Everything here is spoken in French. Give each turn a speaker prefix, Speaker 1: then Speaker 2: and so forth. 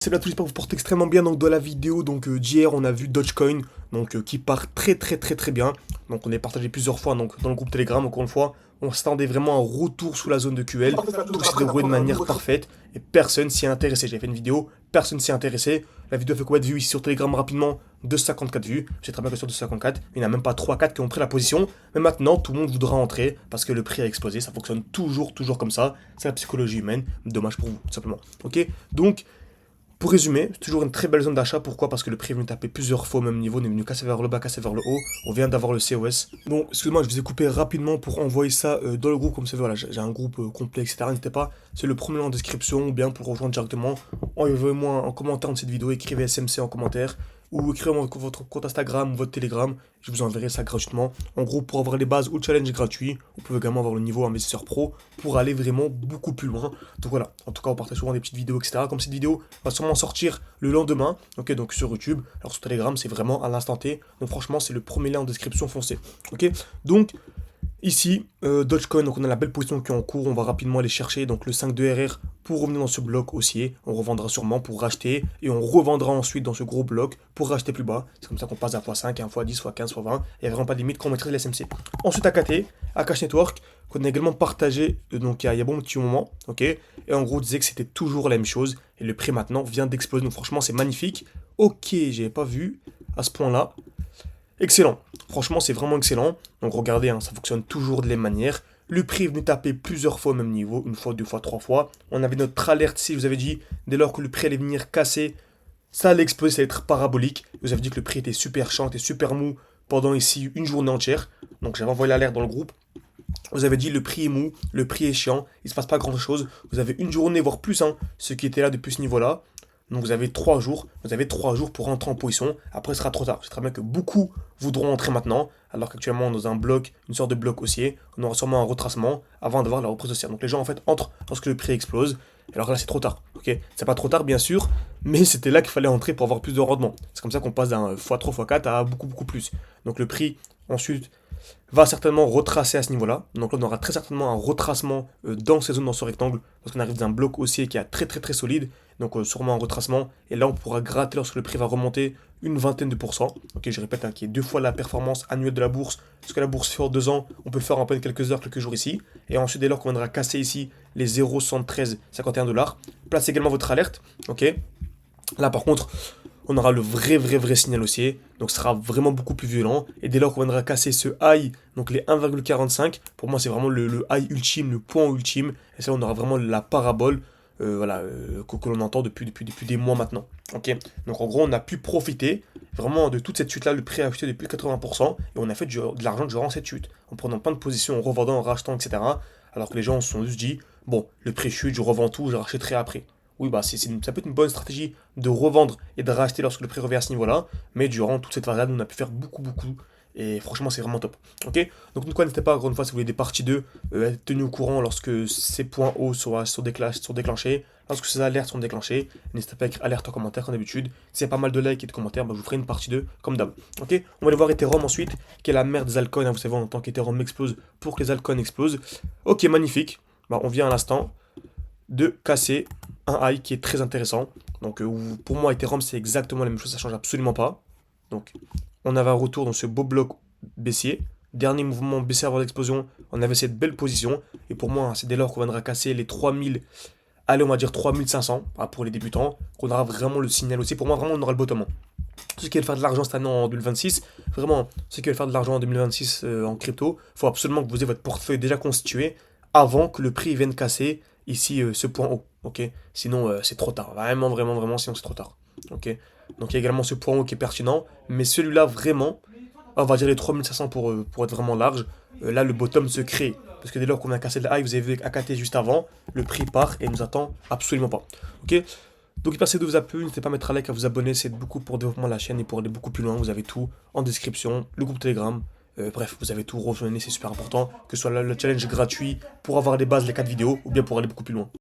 Speaker 1: C'est là tout, j'espère que vous portez extrêmement bien. Donc dans la vidéo d'hier, on a vu Dogecoin qui part très bien. Donc on est partagé plusieurs fois dans le groupe Telegram. Encore une fois, on s'attendait vraiment à un retour sous la zone de QL. Tout s'est déroulé de manière parfaite et personne s'y est intéressé. J'ai fait une vidéo, personne s'y est intéressé. La vidéo fait combien de vues ici sur Telegram rapidement? 254 vues. C'est très bien que sur 254, il n'y en a même pas 3-4 qui ont pris la position. Mais maintenant, tout le monde voudra entrer parce que le prix a explosé. Ça fonctionne toujours comme ça. C'est la psychologie humaine. Dommage pour vous, tout simplement. Ok. Donc pour résumer, c'est toujours une très belle zone d'achat. Pourquoi? Parce que le prix est venu taper plusieurs fois au même niveau. On est venu casser vers le bas, casser vers le haut. On vient d'avoir le COS. Bon, excusez-moi, je vous ai coupé rapidement pour envoyer ça dans le groupe. Comme ça, voilà, j'ai un groupe complet, etc. N'hésitez pas. C'est le premier lien en description. Ou bien pour rejoindre directement, envoyez-moi un commentaire de cette vidéo. Écrivez SMC en commentaire. Ou écrivez votre compte Instagram ou votre Telegram. Je vous enverrai ça gratuitement. En gros, pour avoir les bases ou le challenge gratuit, vous pouvez également avoir le niveau investisseur pro pour aller vraiment beaucoup plus loin. Donc voilà, en tout cas, on partage souvent des petites vidéos, etc. Comme cette vidéo va sûrement sortir le lendemain, ok, donc sur YouTube. Alors sur Telegram, c'est vraiment à l'instant T. Donc franchement, c'est le premier lien en description, foncé. Ok, donc ici, Dogecoin, donc on a la belle position qui est en cours, on va rapidement aller chercher donc le 5 de RR pour revenir dans ce bloc haussier, on revendra sûrement pour racheter, et on revendra ensuite dans ce gros bloc pour racheter plus bas, c'est comme ça qu'on passe à x5, à x10, x15, x20, il n'y a vraiment pas de limite quand on maîtrise les SMC. Ensuite AKT, Akash Network, qu'on a également partagé donc il y a bon petit moment, ok, et en gros on disait que c'était toujours la même chose, et le prix maintenant vient d'exploser, donc franchement c'est magnifique, ok, j'avais pas vu à ce point là. Excellent, franchement c'est vraiment excellent. Donc regardez, hein, ça fonctionne toujours de la même manière. Le prix est venu taper plusieurs fois au même niveau, une fois, deux fois, trois fois. On avait notre alerte ici, je vous avais dit, dès lors que le prix allait venir casser, ça allait exploser, ça allait être parabolique. Je vous avais dit que le prix était super chiant, était super mou pendant ici une journée entière. Donc j'avais envoyé l'alerte dans le groupe. Vous avez dit le prix est mou, le prix est chiant, il se passe pas grand chose. Vous avez une journée, voire plus, hein, ceux qui étaient là depuis ce niveau-là. Donc vous avez 3 jours pour rentrer en position. Après, ce sera trop tard. C'est très bien que beaucoup voudront entrer maintenant, alors qu'actuellement, dans un bloc, une sorte de bloc haussier, on aura sûrement un retracement avant d'avoir la reprise haussière. Donc les gens, en fait, entrent lorsque le prix explose. Alors là, c'est trop tard. Ok, c'est pas trop tard, bien sûr, mais c'était là qu'il fallait entrer pour avoir plus de rendement. C'est comme ça qu'on passe d'un x3, x4 à beaucoup plus. Donc le prix, ensuite, va certainement retracer à ce niveau-là. Donc là, on aura très certainement un retracement dans ces zones, dans ce rectangle, parce qu'on arrive d'un bloc haussier qui est très solide. Donc sûrement un retracement. Et là, on pourra gratter lorsque le prix va remonter une vingtaine de pourcents. Ok, je répète, hein, qui est 2 fois la performance annuelle de la bourse. Ce que la bourse fait en 2 ans, on peut le faire en peine quelques heures, quelques jours ici. Et ensuite, dès lors qu'on viendra casser ici les 0,7351 $, placez également votre alerte. Ok. Là, par contre, on aura le vrai signal haussier, donc ce sera vraiment beaucoup plus violent, et dès lors qu'on viendra casser ce high, donc les 1,45, pour moi c'est vraiment le high ultime, le point ultime, et ça on aura vraiment la parabole, voilà, que l'on entend depuis des mois maintenant, ok. Donc en gros on a pu profiter vraiment de toute cette chute là, le prix a chuté depuis 80%, et on a fait de l'argent durant cette chute, en prenant plein de positions, en revendant, en rachetant, etc., alors que les gens se sont juste dit, bon, le prix chute, je revends tout, je rachèterai après. Oui, bah ça peut être une bonne stratégie de revendre et de racheter lorsque le prix revient à ce niveau-là. Mais durant toute cette phase-là, on a pu faire beaucoup. Et franchement, c'est vraiment top. Ok. Donc, n'hésitez pas, encore une fois, si vous voulez des parties 2, être tenu au courant lorsque ces points hauts sont déclenchés, lorsque ces alertes sont déclenchées. N'hésitez pas à écrire alerte en commentaire, comme d'habitude. S'il y a pas mal de likes et de commentaires, bah, je vous ferai une partie 2, comme d'hab. Ok. On va aller voir Ethereum ensuite, qui est la merde des altcoins. Hein, vous savez, en tant qu'Ethereum explose pour que les altcoins explosent. Ok, magnifique. Bah, on vient à l'instant de casser un high qui est très intéressant. Donc pour moi Ethereum c'est exactement la même chose, ça change absolument pas. Donc on avait un retour dans ce beau bloc baissier. Dernier mouvement baissier avant l'explosion, on avait cette belle position. Et pour moi, c'est dès lors qu'on viendra casser les 3000, allez on va dire 3500 pour les débutants, qu'on aura vraiment le signal aussi. Pour moi vraiment on aura le bottom. Ceux qui veulent faire de l'argent cette année en 2026, vraiment, ceux qui veulent faire de l'argent en 2026 en crypto, il faut absolument que vous ayez votre portefeuille déjà constitué avant que le prix vienne casser ici ce point haut. Ok, sinon c'est trop tard. Vraiment, sinon c'est trop tard. Ok, donc il y a également ce point haut qui est pertinent, mais celui-là vraiment, on va dire les 3500 pour être vraiment large. Là, le bottom se crée. Parce que dès lors qu'on a cassé le high, vous avez vu AKT juste avant, le prix part et nous attend absolument pas. Ok. Donc j'espère que cette vidéo vous a plu, n'hésitez pas à mettre un like, à vous abonner, c'est beaucoup pour le développement de la chaîne et pour aller beaucoup plus loin. Vous avez tout en description, le groupe Telegram, bref, vous avez tout, rejoignez, c'est super important, que ce soit le challenge gratuit pour avoir les bases, les 4 vidéos, ou bien pour aller beaucoup plus loin.